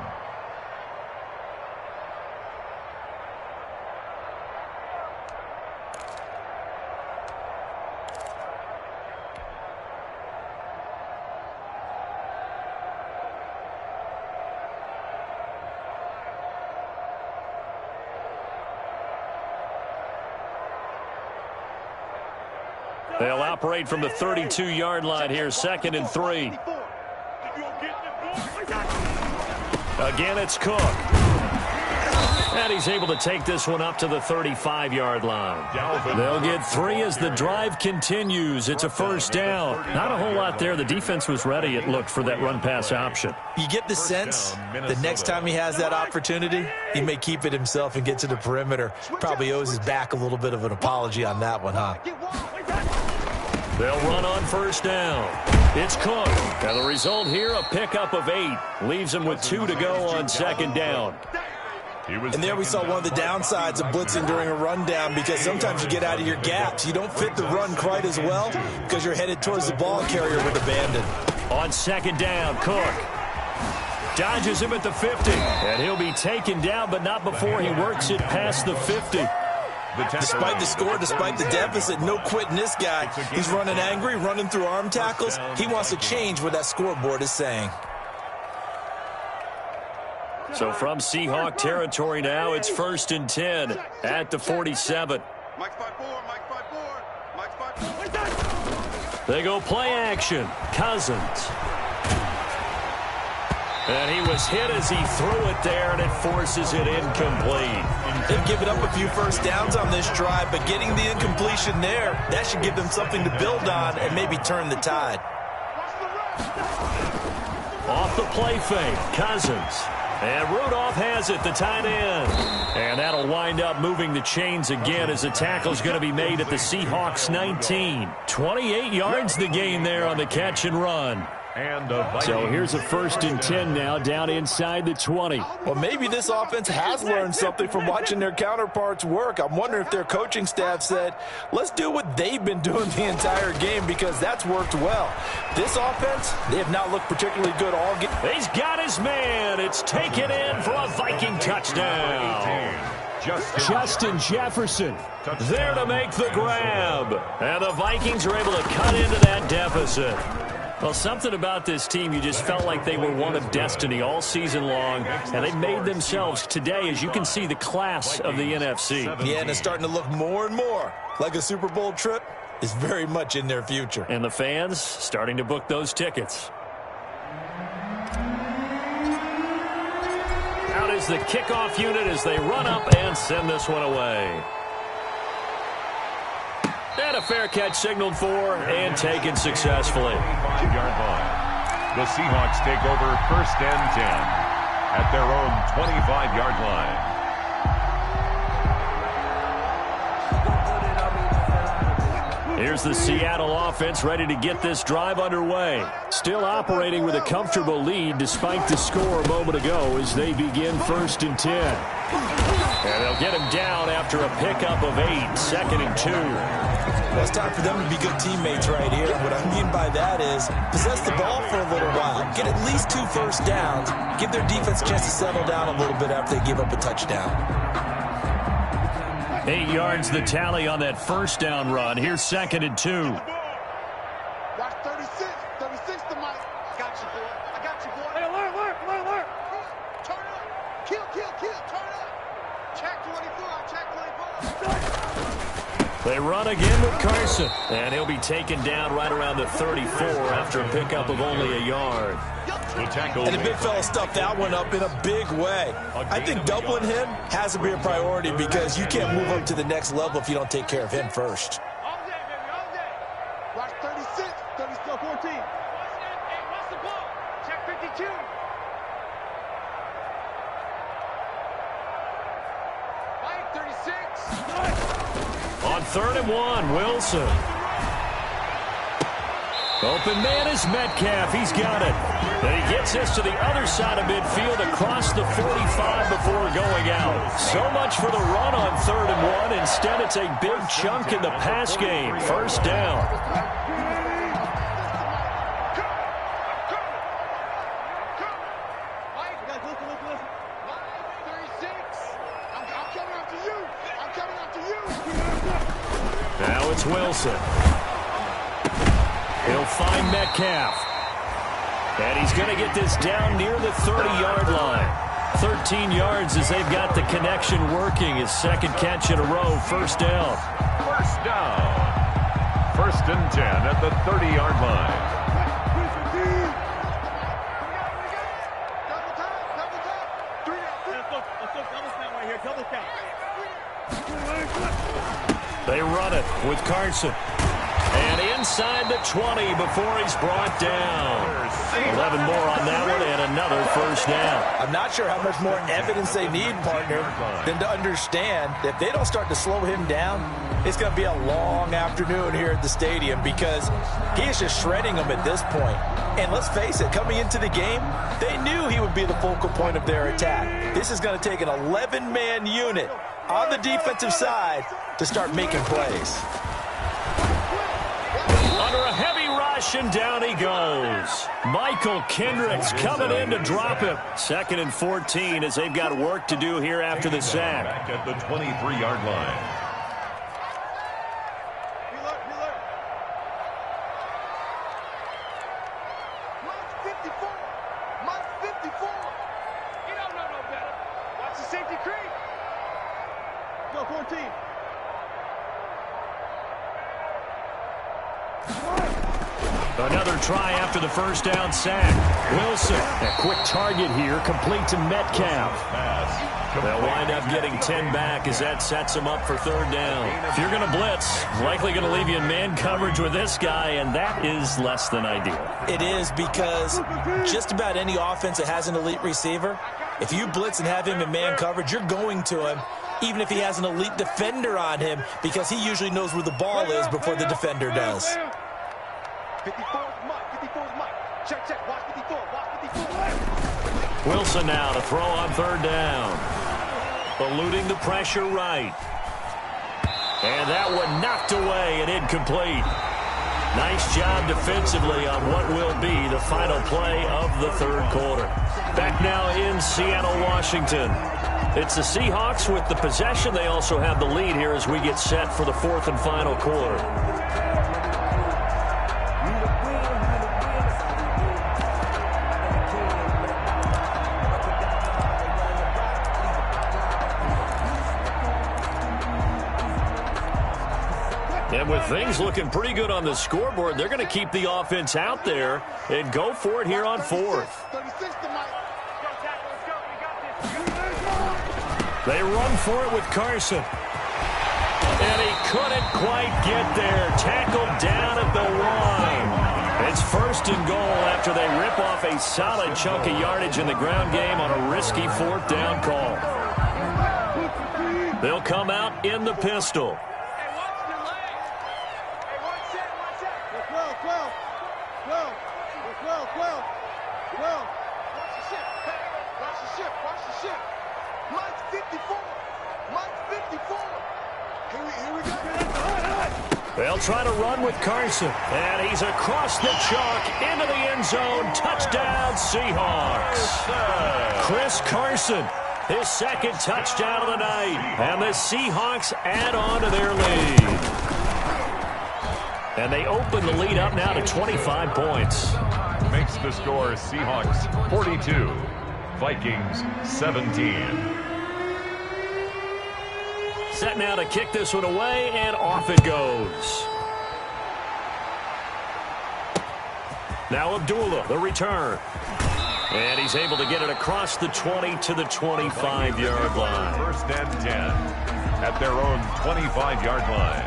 They'll operate from the 32-yard line here, 2nd and 3. Again, it's Cook. And he's able to take this one up to the 35-yard line. They'll get 3 as the drive continues. It's a 1st down. Not a whole lot there. The defense was ready, it looked, for that run-pass option. You get the sense the next time he has that opportunity, he may keep it himself and get to the perimeter. Probably owes his back a little bit of an apology on that one, huh? They'll run on 1st down. It's Cook. And the result here, a pickup of 8. Leaves him with 2 to go on 2nd down. And there we saw one of the downsides of blitzing during a rundown, because sometimes you get out of your gaps. You don't fit the run quite as well because you're headed towards the ball carrier with abandon. On 2nd down, Cook dodges him at the 50. And he'll be taken down, but not before he works it past the 50. Despite the score, despite the deficit, no quitting this guy. He's running angry, running through arm tackles. He wants to change what that scoreboard is saying. So from Seahawk territory now, it's 1st and 10 at the 47. They go play action. Cousins. And he was hit as he threw it there, and it forces it incomplete. They've given up a few first downs on this drive, but getting the incompletion there, that should give them something to build on and maybe turn the tide. Off the play fake, Cousins. And Rudolph has it, the tight end. And that'll wind up moving the chains again as the tackle's going to be made at the Seahawks 19. 28 yards the gain there on the catch and run. So here's a 1st and 10 now down inside the 20. Well, maybe this offense has learned something from watching their counterparts work. I'm wondering if their coaching staff said, let's do what they've been doing the entire game, because that's worked well. This offense, they have not looked particularly good all game. He's got his man. It's taken in for a Viking touchdown. Justin Jefferson there to make the grab. And the Vikings are able to cut into that deficit. Well, something about this team, you just felt like they were one of destiny all season long, and they made themselves today, as you can see, the class of the NFC. Yeah, and it's starting to look more and more like a Super Bowl trip is very much in their future. And the fans starting to book those tickets. Out is the kickoff unit as they run up and send this one away. And a fair catch signaled for and taken successfully. 5-yard line. The Seahawks take over 1st and 10 at their own 25-yard line. Here's the Seattle offense ready to get this drive underway. Still operating with a comfortable lead despite the score a moment ago as they begin 1st and 10. And they'll get him down after a pickup of 8, 2nd and 2. Well, it's time for them to be good teammates right here. What I mean by that is possess the ball for a little while. Get at least 2 first downs. Give their defense a chance to settle down a little bit after they give up a touchdown. 8 yards the tally on that 1st down run. Here's 2nd and 2. Watch 36. 36 to Mike. Got you, boy. I got you, boy. Hey, alert. Turn up. Kill. Turn up. Check 24. Check 24. They run again with Carson, and he'll be taken down right around the 34 after a pickup of only a yard. And the big fella stuffed that one up in a big way. I think doubling him has to be a priority because you can't move up to the next level if you don't take care of him first. All day, baby, all day. Watch 36, 14. Hey, what's the ball? Check 52. Mike, 36. On 3rd and 1, Wilson. Open man is Metcalf. He's got it. And he gets this to the other side of midfield across the 45 before going out. So much for the run on 3rd and 1. Instead, it's a big chunk in the pass game. 1st down. Now it's Wilson. He'll find Metcalf. And he's going to get this down near the 30-yard line. 13 yards as they've got the connection working. His 2nd catch in a row. 1st down. 1st down. 1st and 10 at the 30-yard line. They run it with Carson. And inside the 20 before he's brought down. 11 more on that one and another 1st down. I'm not sure how much more evidence they need, partner, than to understand that if they don't start to slow him down, it's going to be a long afternoon here at the stadium because he is just shredding them at this point. And let's face it, coming into the game, they knew he would be the focal point of their attack. This is going to take an 11-man unit on the defensive side to start making plays. Under a heavy rush, and down he goes. Michael Kendricks coming in to drop him. 2nd and 14 as they've got work to do here after the sack. Back at the 23-yard line. Go 14. Another try after the first down sack. Wilson, a quick target here, complete to Metcalf. They'll wind up getting 10 back as that sets them up for third down. If you're going to blitz, likely going to leave you in man coverage with this guy, and that is less than ideal. It is, because just about any offense that has an elite receiver, if you blitz and have him in man coverage, you're going to him, even if he has an elite defender on him, because he usually knows where the ball is before the defender does. 54's Mike. 54's Mike. Check, check. Watch 54. Watch 54. Wilson now to throw on third down. Eluding the pressure right. And that one knocked away and incomplete. Nice job defensively on what will be the final play of the third quarter. Back now in Seattle, Washington. It's the Seahawks with the possession. They also have the lead here as we get set for the fourth and final quarter. And with things looking pretty good on the scoreboard, they're going to keep the offense out there and go for it here on fourth. 36 to Mike. They run for it with Carson. And he couldn't quite get there. Tackled down at the line. It's first and goal after they rip off a solid chunk of yardage in the ground game on a risky fourth down call. They'll come out in the pistol. 12. Watch the ship. Watch the ship. Watch the ship. Mike's 54. Mike's 54. Here we go. They'll try to run with Carson. And he's across the chalk into the end zone. Touchdown, Seahawks. Chris Carson, his second touchdown of the night. And the Seahawks add on to their lead. And they open the lead up now to 25 points. Makes the score Seahawks 42, Vikings 17. Set now to kick this one away, and off it goes. Now Abdullah, the return. And he's able to get it across the 20 to the 25-yard line. First and 10 at their own 25-yard line.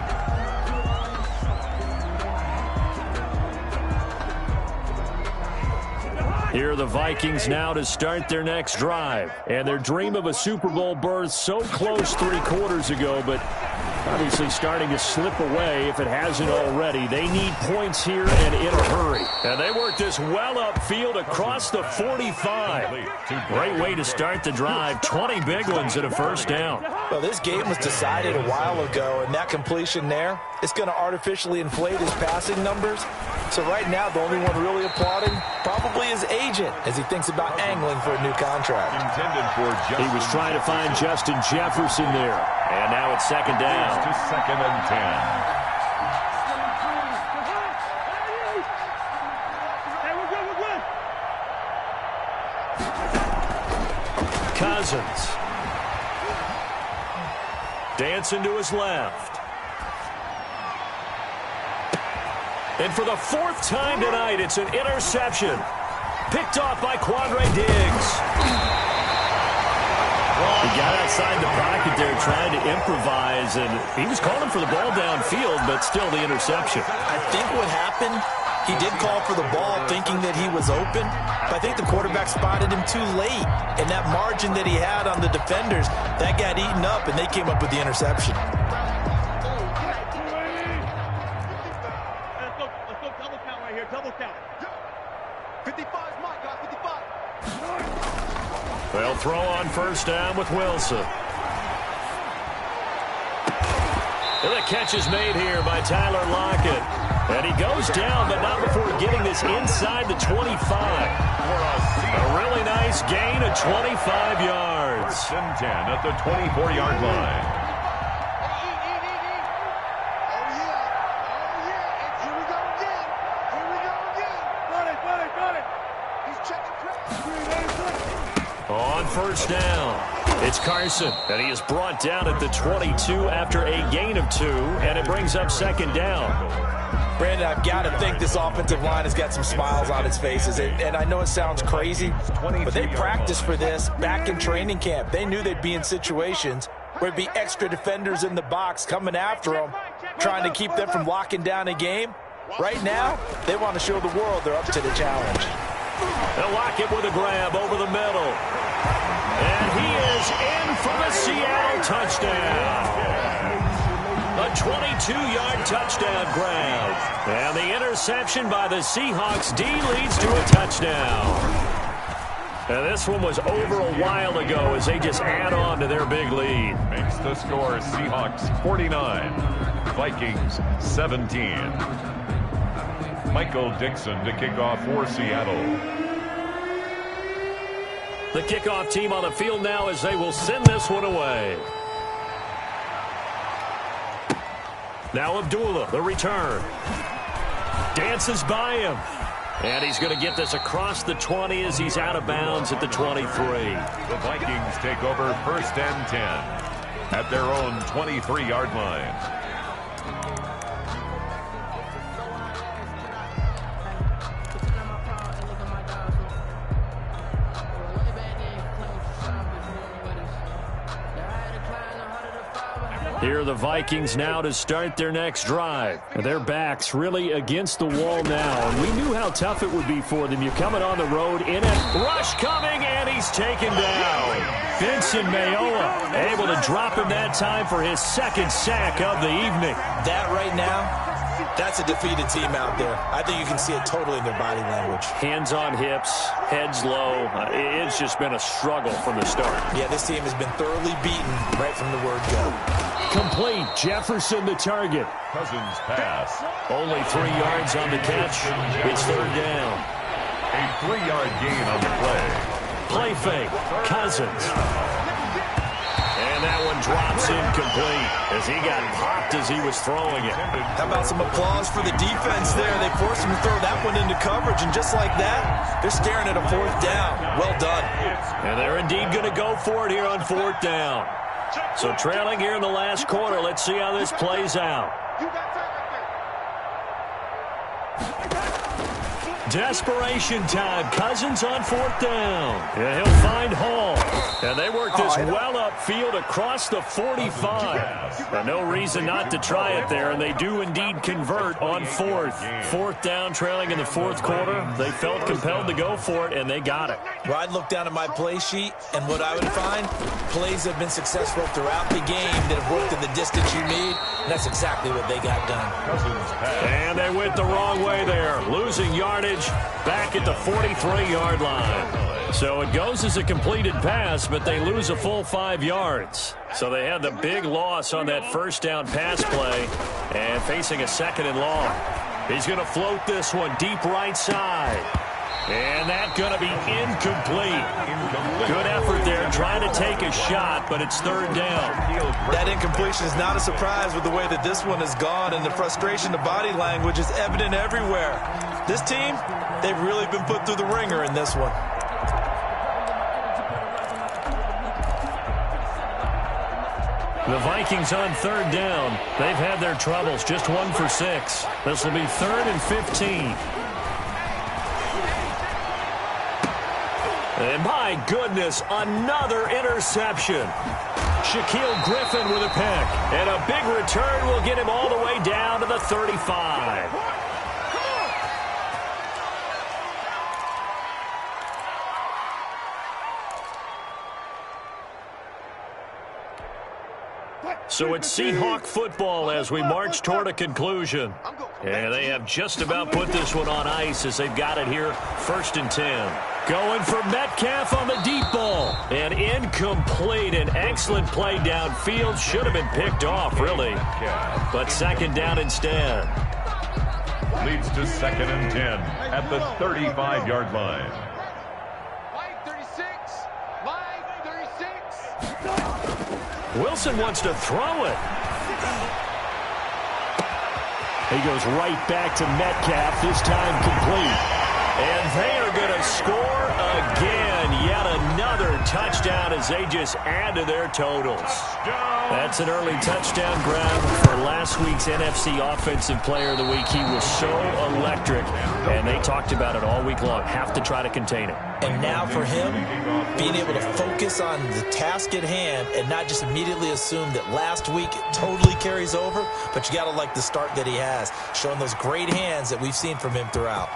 Here are the Vikings now to start their next drive. And their dream of a Super Bowl berth so close 3 quarters ago, but obviously starting to slip away if it hasn't already. They need points here and in a hurry. And they work this well upfield across the 45. Great way to start the drive. 20 big ones and a first down. Well, this game was decided a while ago, and that completion there is going to artificially inflate his passing numbers. So right now, the only one really applauding probably his agent as he thinks about angling for a new contract. He was trying to find Justin Jefferson there. And now it's second down. To second and 10. Cousins. Dancing to his left. And for the 4th time tonight, it's an interception. Picked off by Quandre Diggs. He got outside the pocket there trying to improvise, and he was calling for the ball downfield, but still the interception. I think what happened, he did call for the ball thinking that he was open, but I think the quarterback spotted him too late. And that margin that he had on the defenders, that got eaten up, and they came up with the interception. Double count. 55's Mike, guys, 55. They'll throw on first down with Wilson. And the catch is made here by Tyler Lockett. And he goes down, but not before getting this inside the 25. A really nice gain of 25 yards. First and 10 at the 24-yard line. On first down, It's Carson, and he is brought down at the 22 after a gain of 2, and it brings up second down. Brandon, I've got to think this offensive line has got some smiles on its faces. And I know it sounds crazy, but they practiced for this back in training camp. They knew they'd be in situations where there'd be extra defenders in the box coming after them, trying to keep them from locking down a game. Right now, they want to show the world they're up to the challenge. They'll lock it with a grab over the middle. And he is in for the Seattle touchdown. A 22-yard touchdown grab. And the interception by the Seahawks D leads to a touchdown. And this one was over a while ago as they just add on to their big lead. Makes the score Seahawks 49, Vikings 17. Michael Dixon to kick off for Seattle. The kickoff team on the field now as they will send this one away. Now Abdullah, the return. Dances by him. And he's going to get this across the 20 as he's out of bounds at the 23. The Vikings take over 1st and 10 at their own 23-yard line. Here are the Vikings now to start their next drive. Their backs really against the wall now. And we knew how tough it would be for them. You're coming on the road in it. Rush coming, and he's taken down. Vincent Mayoa able to drop him that time for his second sack of the evening. That right now, that's a defeated team out there. I think you can see it totally in their body language. Hands on hips, heads low. It's just been a struggle from the start. Yeah, this team has been thoroughly beaten right from the word go. Complete. Jefferson the target. Cousins pass. Only 3 yards on the catch. It's third down. A 3-yard gain on the play. Play fake. Cousins. And that one drops incomplete as he got popped as he was throwing it. How about some applause for the defense there? They forced him to throw that one into coverage, and just like that, they're staring at a 4th down. Well done. And they're indeed going to go for it here on 4th down. So trailing here in the last quarter. Let's see how this plays out. Desperation time. Cousins on 4th down. And he'll find Hall. And they work this well upfield across the 45. And no reason not to try it there. And they do indeed convert on 4th. 4th down, trailing in the 4th quarter. They felt compelled to go for it, and they got it. Well, I'd look down at my play sheet, and what I would find, plays have been successful throughout the game that have worked in the distance you need. And that's exactly what they got done. And they went the wrong way there. Losing yardage back at the 43-yard line. So it goes as a completed pass, but they lose a full 5 yards. So they had the big loss on that 1st down pass play and facing a 2nd and long. He's going to float this one deep right side. And that's going to be incomplete. Good effort there trying to take a shot, but it's 3rd down. That incompletion is not a surprise with the way that this one has gone, and the frustration, the body language is evident everywhere. This team, they've really been put through the ringer in this one. The Vikings on 3rd down. They've had their troubles, just 1 for 6. This will be 3rd and 15. And my goodness, another interception. Shaquille Griffin with a pick. And a big return will get him all the way down to the 35. So it's Seahawk football as we march toward a conclusion. And they have just about put this one on ice as they've got it here, 1st and 10. Going for Metcalf on the deep ball. And incomplete. An excellent play downfield. Should have been picked off, really. But 2nd down instead. Leads to 2nd and 10 at the 35-yard line. Wilson wants to throw it. He goes right back to Metcalf, this time complete. And they are going to score again. Yet another touchdown as they just add to their totals. That's an early touchdown grab for last week's NFC Offensive Player of the Week. He was so electric, and they talked about it all week long. Have to try to contain him. And now for him, being able to focus on the task at hand and not just immediately assume that last week it totally carries over, but you got to like the start that he has, showing those great hands that we've seen from him throughout.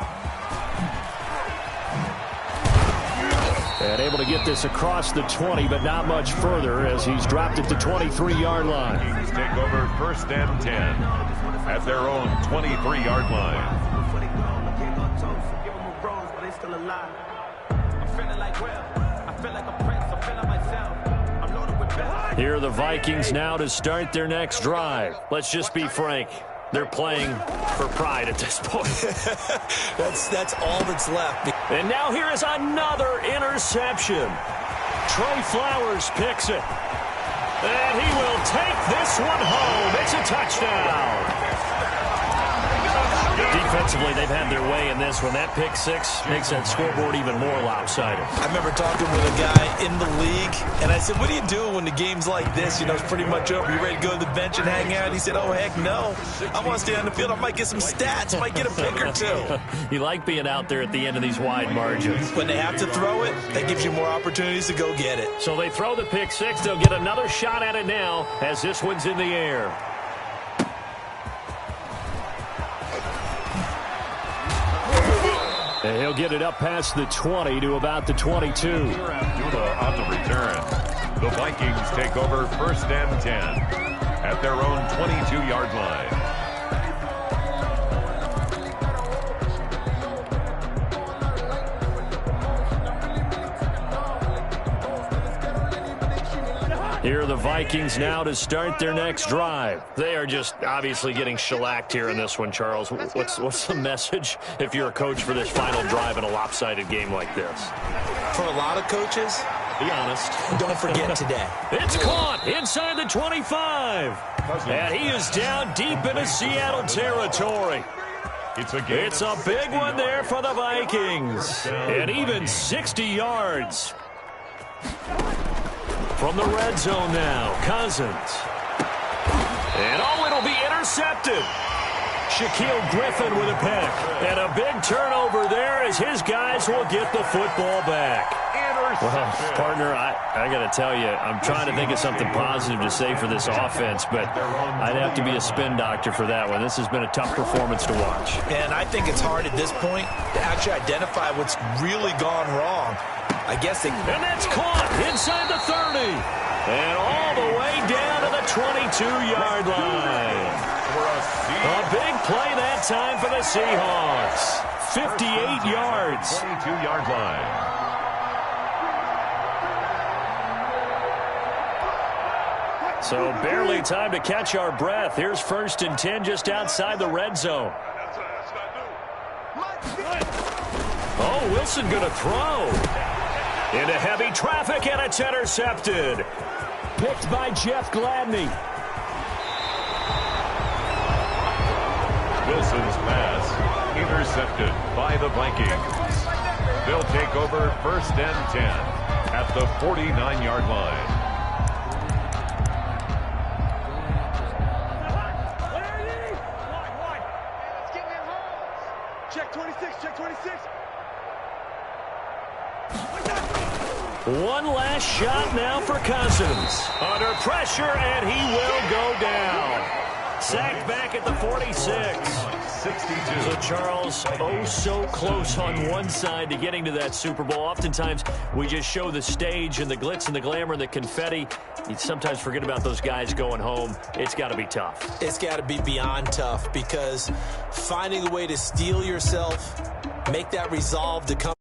And able to get this across the 20, but not much further as he's dropped it to 23-yard line. Vikings take over 1st and 10 at their own 23-yard line. Here are the Vikings now to start their next drive. Let's just be frank. They're playing for pride at this point. That's all that's left. And now here is another interception. Trey Flowers picks it. And he will take this one home. It's a touchdown. Defensively, they've had their way in this one. That pick six makes that scoreboard even more lopsided. I remember talking with a guy in the league, and I said, what do you do when the game's like this? You know, it's pretty much over. You ready to go to the bench and hang out? He said, oh, heck no. I want to stay on the field. I might get some stats. I might get a pick or two. You like being out there at the end of these wide margins. When they have to throw it, that gives you more opportunities to go get it. So they throw the pick six. They'll get another shot at it now as this one's in the air. And he'll get it up past the 20 to about the 22. Abdullah on the return. The Vikings take over 1st and 10 at their own 22-yard line. Here are the Vikings now to start their next drive. They are just obviously getting shellacked here in this one, Charles. What's the message if you're a coach for this final drive in a lopsided game like this? For a lot of coaches, be honest. Don't forget today. It's caught inside the 25. And he is down deep into Seattle territory. It's a big one there for the Vikings. And even 60 yards. From the red zone now, Cousins. And it'll be intercepted. Shaquille Griffin with a pick. And a big turnover there as his guys will get the football back. Well, partner, I got to tell you, I'm trying to think of something positive to say for this offense, but I'd have to be a spin doctor for that one. This has been a tough performance to watch. And I think it's hard at this point to actually identify what's really gone wrong. I guess they... And that's caught inside the 30. And all the way down to the 22-yard line. A big play that time for the Seahawks. 58 yards. 22-yard line. So barely time to catch our breath. Here's 1st and 10 just outside the red zone. Oh, Wilson going to throw. Into heavy traffic, and it's intercepted. Picked by Jeff Gladney. Wilson's pass intercepted by the Vikings. They'll take over 1st and 10 at the 49-yard line. Check 26, check 26. One last shot now for Cousins. Under pressure, and he will go down. Sacked back at the 46. 62. So, Charles, oh so close on one side to getting to that Super Bowl. Oftentimes, we just show the stage and the glitz and the glamour and the confetti. You sometimes forget about those guys going home. It's got to be tough. It's got to be beyond tough because finding a way to steel yourself, make that resolve to come